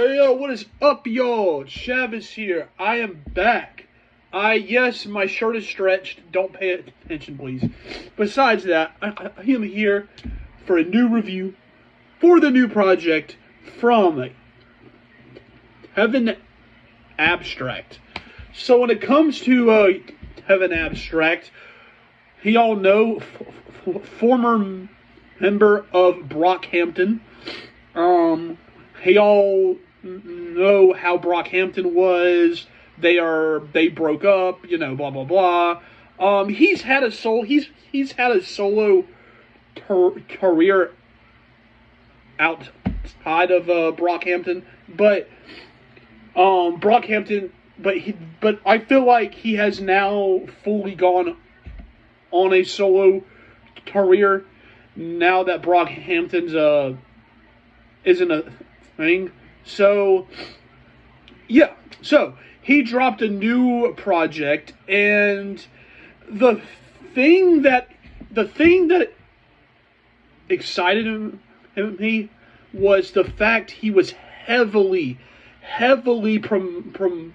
Hey yo, what is up, y'all? Chavez here. I am back. Yes, my shirt is stretched. Don't pay attention, please. Besides that, I am here for a new review for the new project from Heaven Abstract. So when it comes to Heaven Abstract, y'all know former member of Brockhampton. Y'all know how Brockhampton was. They broke up, blah blah blah. He's had a solo career outside of Brockhampton, but but I feel like he has now fully gone on a solo career now that Brockhampton's isn't a thing. So yeah, so he dropped a new project, and the thing that excited me was the fact he was heavily promoting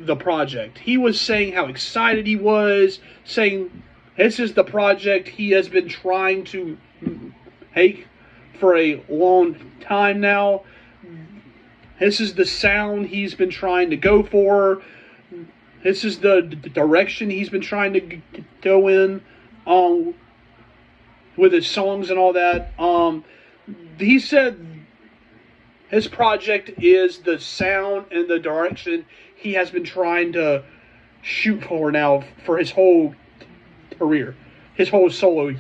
the project. He was saying how excited he was, saying this is the project he has been trying to make for a long time now. This is the sound he's been trying to go for. This is the direction he's been trying to go in with his songs and all that. He said his project is the sound and the direction he has been trying to shoot for now for his whole career, his whole solo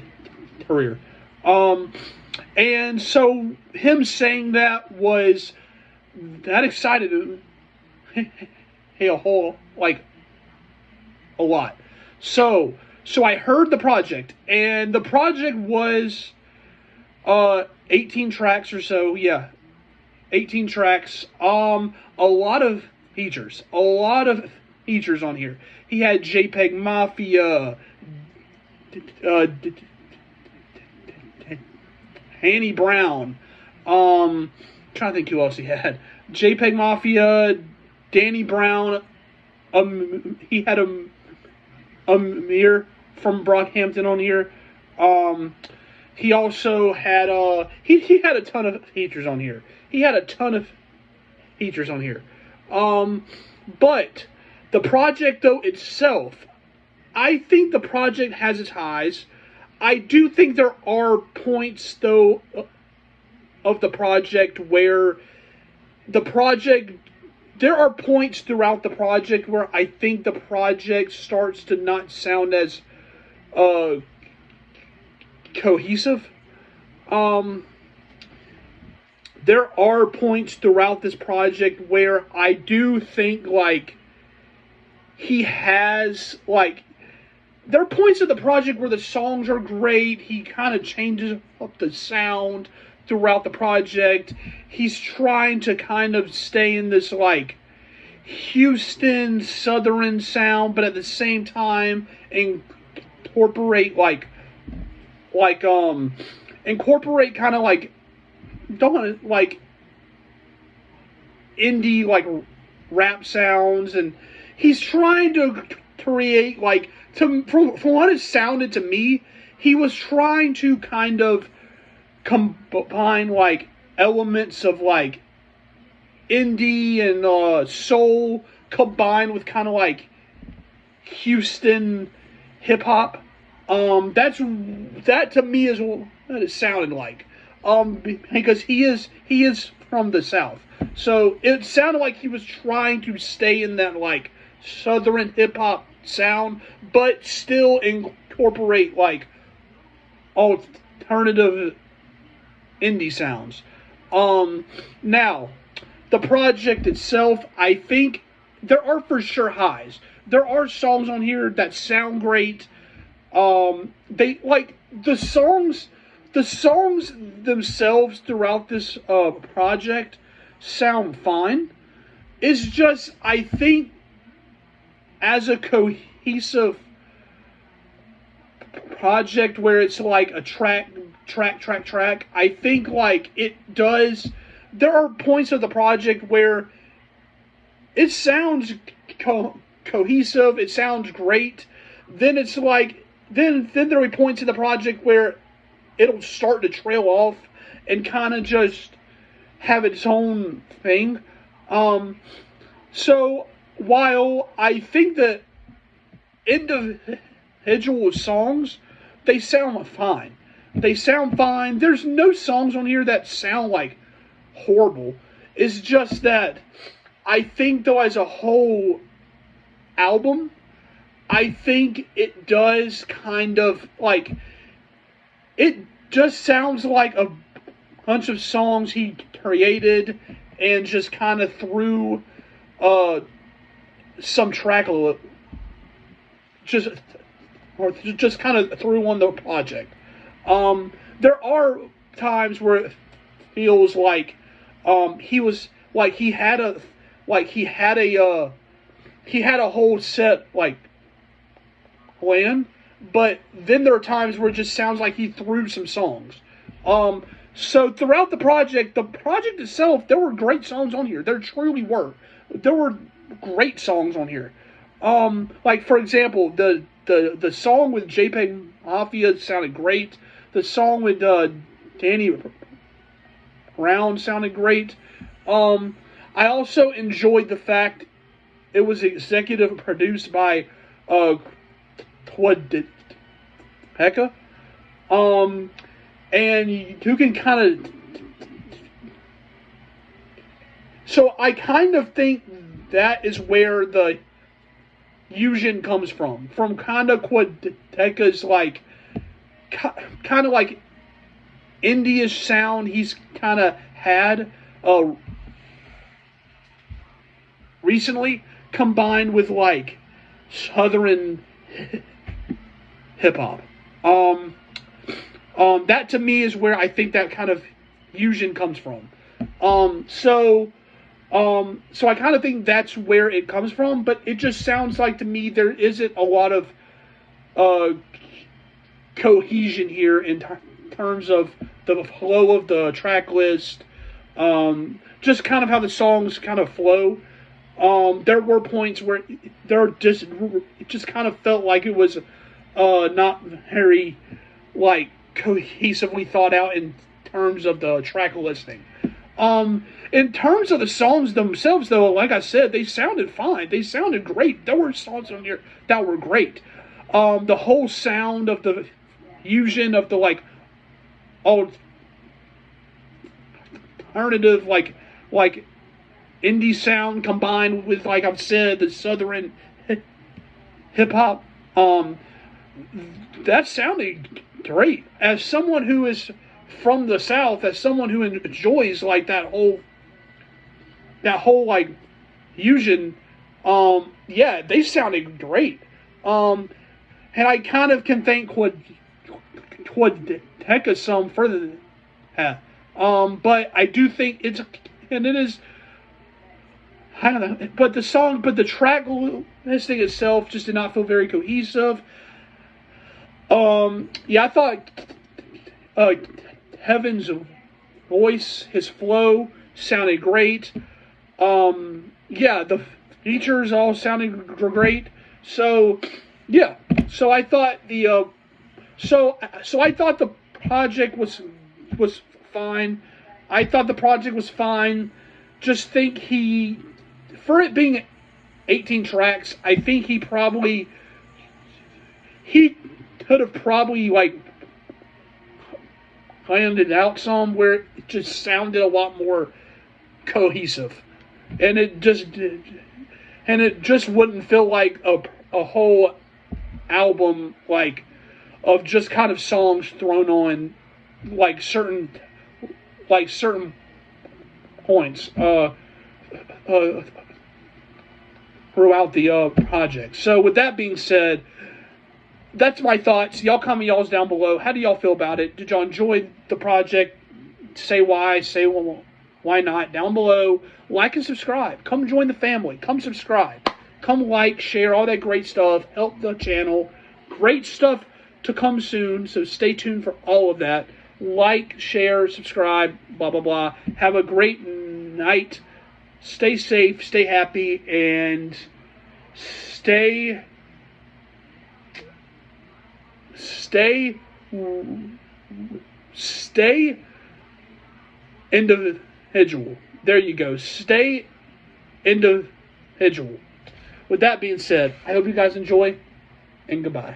career. And so him saying that excited him a lot. So I heard the project, and the project was 18 tracks or so. Yeah, 18 tracks. A lot of features on here. He had JPEG Mafia, Hanny Brown. Trying to think who else he had. JPEG Mafia, Danny Brown. He had Amir from Brockhampton on here. He also had he had a ton of features on here. But the project though itself, I think the project has its highs. I do think there are points though of the project where there are points throughout the project where I think the project starts to not sound as cohesive. There are points throughout this project where I do think he has there are points of the project where the songs are great. He kind of changes up the sound throughout the project. He's trying to kind of stay in this Houston Southern sound, but at the same time incorporate incorporate kind of don't indie rap sounds, and he's trying to create from what it sounded to me, he was trying to kind of combine elements of indie and soul combined with kind of Houston hip hop. That to me is what it sounded like. Because he is from the South, so it sounded like he was trying to stay in that Southern hip hop sound, but still incorporate alternative indie sounds. Now, the project itself, I think there are for sure highs. There are songs on here that sound great. They the songs themselves throughout this project sound fine. It's just, I think, as a cohesive project where it's a track, I think it does there are points of the project where it sounds cohesive, it sounds great. Then it's like, then there will be points in the project where it'll start to trail off and kind of just have its own thing. So while I think that individual songs, they sound fine. They sound fine. There's no songs on here that sound like horrible. It's just that I think, though, as a whole album, I think it does kind of like, it just sounds like a bunch of songs he created and just kind of threw some track just kind of threw on the project. There are times where it feels like he was like he had a whole set like plan, but then there are times where it just sounds like he threw some songs. So throughout the project itself, there were great songs on here. There truly were. There were great songs on here. Like for example, the song with JPEG Mafia sounded great. The song with Danny Brown sounded great. I also enjoyed the fact it was executive produced by Hecka. And you can kind of... So I kind of think that is where the fusion comes from. From kind of Quadeka's like... kind of like indie-ish sound he's kind of had recently, combined with like southern hip-hop. That to me is where I think that kind of fusion comes from. So I kind of think that's where it comes from, but it just sounds like to me there isn't a lot of cohesion here in terms of the flow of the track list. Just kind of how the songs kind of flow. There were points where it just kind of felt like it was not very like cohesively thought out in terms of the track listing. In terms of the songs themselves, though, like I said, they sounded fine. They sounded great. There were songs on here that were great. The whole sound of the fusion of the like alternative like indie sound combined with, like I've said, the southern hip hop, that sounded great. As someone who is from the South, as someone who enjoys like that whole like fusion, yeah, they sounded great. And I kind of can thank Quadeka some further than that. But I do think it is, I don't know, but the track listing itself just did not feel very cohesive. Yeah, I thought Kevin's voice, his flow sounded great. Yeah, the features all sounded great. So, yeah. So I thought the project was fine. I thought the project was fine. Just think for it being 18 tracks, I think he could have probably like planned it out some where it just sounded a lot more cohesive, and it just wouldn't feel like a whole album like of just kind of songs thrown on like certain points throughout the project. So with that being said, that's my thoughts. Y'all comment y'all's down below. How do y'all feel about it? Did y'all enjoy the project? Say why. Say why not. Down below. Like and subscribe. Come join the family. Come subscribe. Come like, share, all that great stuff. Help the channel. Great stuff to come soon. So stay tuned for all of that. like, share, subscribe, blah, blah, blah. Have a great night. Stay safe, stay happy, and stay individual. There you go. Stay individual. With that being said, I hope you guys enjoy, and goodbye.